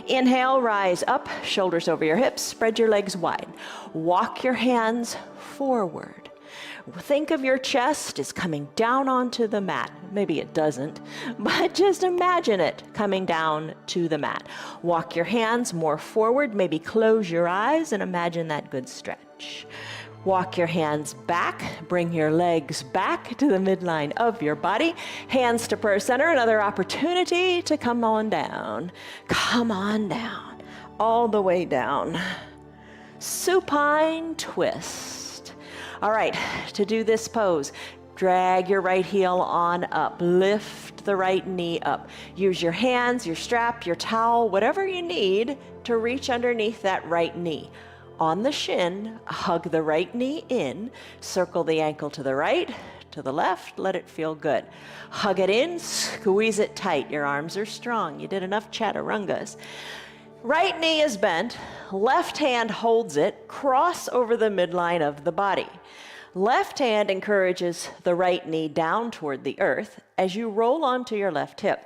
Inhale, rise up, shoulders over your hips, spread your legs wide. Walk your hands forward. Think of your chest as coming down onto the mat. Maybe it doesn't, but just imagine it coming down to the mat. Walk your hands more forward, maybe close your eyes and imagine that good stretch. Walk your hands back, bring your legs back to the midline of your body. Hands to purse center, another opportunity to come on down. Come on down, all the way down. Supine twist. All right, to do this pose, drag your right heel on up. Lift the right knee up. Use your hands, your strap, your towel, whatever you need to reach underneath that right knee. On the shin, hug the right knee in, circle the ankle to the right, to the left, let it feel good. Hug it in, squeeze it tight. Your arms are strong. You did enough chaturangas. Right knee is bent, left hand holds it, cross over the midline of the body. Left hand encourages the right knee down toward the earth as you roll onto your left hip.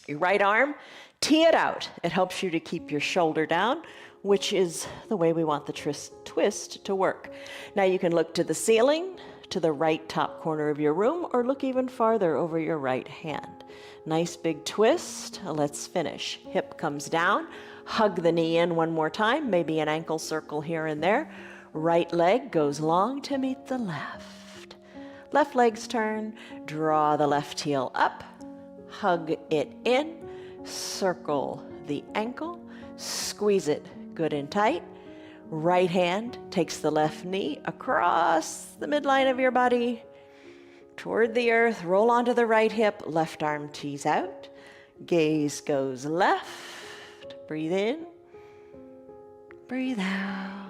Your right arm, tee it out. It helps you to keep your shoulder down, which is the way we want the twist to work. Now you can look to the ceiling, to the right top corner of your room, or look even farther over your right hand. Nice big twist. Let's finish. Hip comes down. Hug the knee in one more time, maybe an ankle circle here and there. Right leg goes long to meet the left. Left leg's turn. Draw the left heel up. Hug it in. Circle the ankle. Squeeze it good and tight. Right hand takes the left knee across the midline of your body toward the earth. Roll onto the right hip. Left arm tees out. Gaze goes left. Breathe in. Breathe out.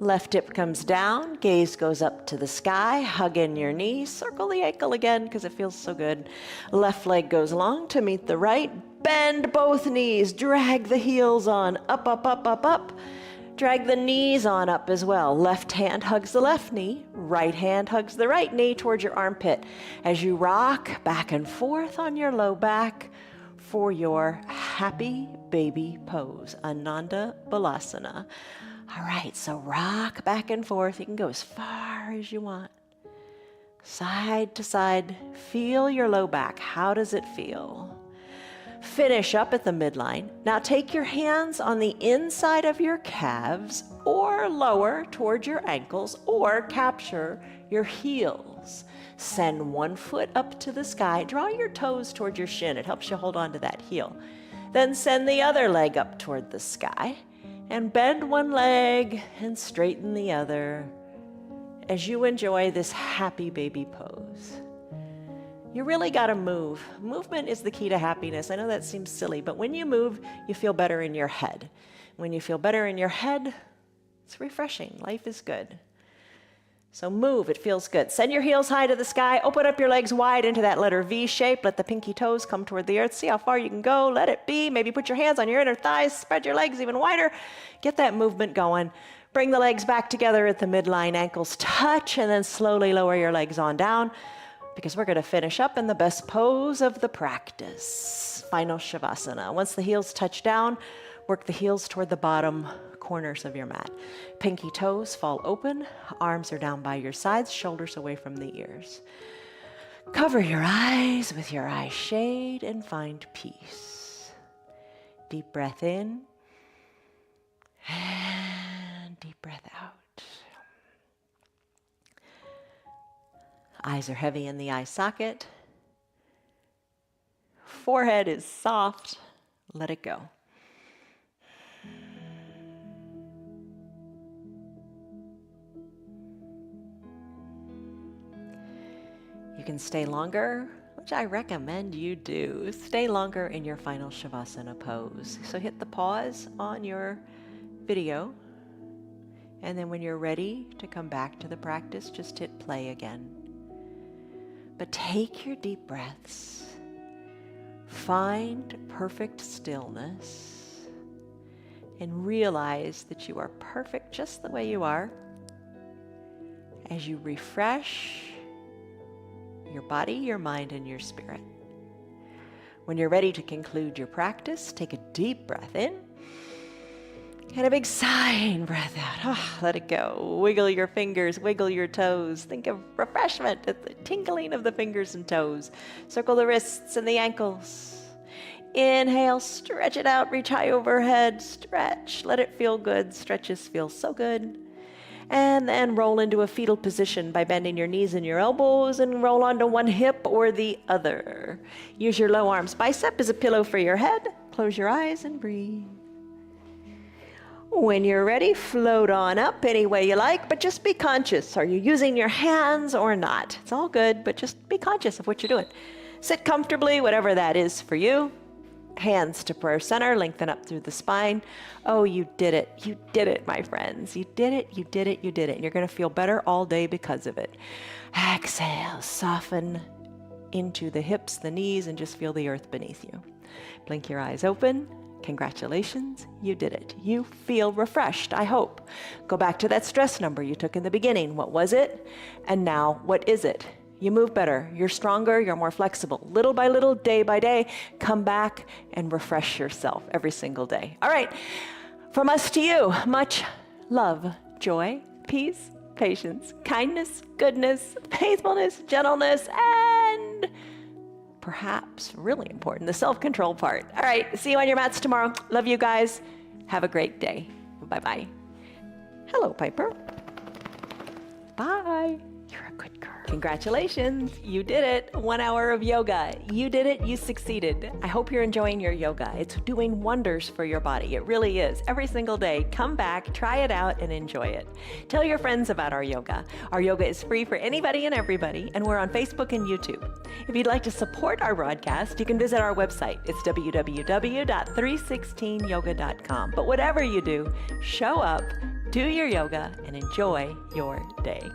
Left hip comes down, gaze goes up to the sky, hug in your knees, circle the ankle again because it feels so good. Left leg goes long to meet the right, bend both knees, drag the heels on, up, up, up, up, up. Drag the knees on up as well. Left hand hugs the left knee, right hand hugs the right knee towards your armpit as you rock back and forth on your low back for your happy baby pose, Ananda Balasana. All right, so rock back and forth. You can go as far as you want. Side to side. Feel your low back. How does it feel? Finish up at the midline. Now take your hands on the inside of your calves or lower toward your ankles or capture your heels. Send one foot up to the sky. Draw your toes toward your shin. It helps you hold on to that heel. Then send the other leg up toward the sky and bend one leg and straighten the other as you enjoy this happy baby pose. You really got to move. Movement is the key to happiness. I know that seems silly, but when you move, you feel better in your head. When you feel better in your head, it's refreshing. Life is good. So move, it feels good. Send your heels high to the sky. Open up your legs wide into that letter V shape. Let the pinky toes come toward the earth. See how far you can go. Let it be. Maybe put your hands on your inner thighs. Spread your legs even wider. Get that movement going. Bring the legs back together at the midline. Ankles touch, and then slowly lower your legs on down, because we're going to finish up in the best pose of the practice, final Shavasana. Once the heels touch down, work the heels toward the bottom corners of your mat. Pinky toes fall open, arms are down by your sides, shoulders away from the ears. Cover your eyes with your eye shade and find peace. Deep breath in and deep breath out. Eyes are heavy in the eye socket. Forehead is soft. Let it go. You can stay longer, which I recommend you do. Stay longer in your final Shavasana pose. So hit the pause on your video, and then when you're ready to come back to the practice, just hit play again. But take your deep breaths. Find perfect stillness and realize that you are perfect just the way you are as you refresh your body, your mind, and your spirit. When you're ready to conclude your practice, take a deep breath in and a big sighing breath out. Let it go. Wiggle your fingers, wiggle your toes. Think of refreshment at the tingling of the fingers and toes. Circle the wrists and the ankles. Inhale, stretch it out, reach high overhead, stretch. Let it feel good. Stretches feel so good. And then roll into a fetal position by bending your knees and your elbows and roll onto one hip or the other. Use your low arms bicep as a pillow for your head. Close your eyes and breathe. When you're ready, float on up any way you like, but just be conscious. Are you using your hands or not? It's all good, but just be conscious of what you're doing. Sit comfortably, whatever that is for you. Hands to prayer center, lengthen up through the spine. Oh, you did it. You did it, my friends. You did it, you did it, you did it. And you're going to feel better all day because of it. Exhale, soften into the hips, the knees, and just feel the earth beneath you. Blink your eyes open. Congratulations, you did it. You feel refreshed, I hope. Go back to that stress number you took in the beginning. What was it? And now, what is it? You move better, you're stronger, you're more flexible. Little by little, day by day, come back and refresh yourself every single day. All right, from us to you, much love, joy, peace, patience, kindness, goodness, faithfulness, gentleness, and perhaps really important, the self-control part. All right, see you on your mats tomorrow. Love you guys. Have a great day. Bye-bye. Hello, Piper. Bye. You're a good girl. Congratulations, you did it. 1 hour of yoga. You did it, you succeeded. I hope you're enjoying your yoga. It's doing wonders for your body. It really is. Every single day, come back, try it out, and enjoy it. Tell your friends about our yoga. Our yoga is free for anybody and everybody, and we're on Facebook and YouTube. If you'd like to support our broadcast, you can visit our website. It's www.316yoga.com. But whatever you do, show up, do your yoga, and enjoy your day.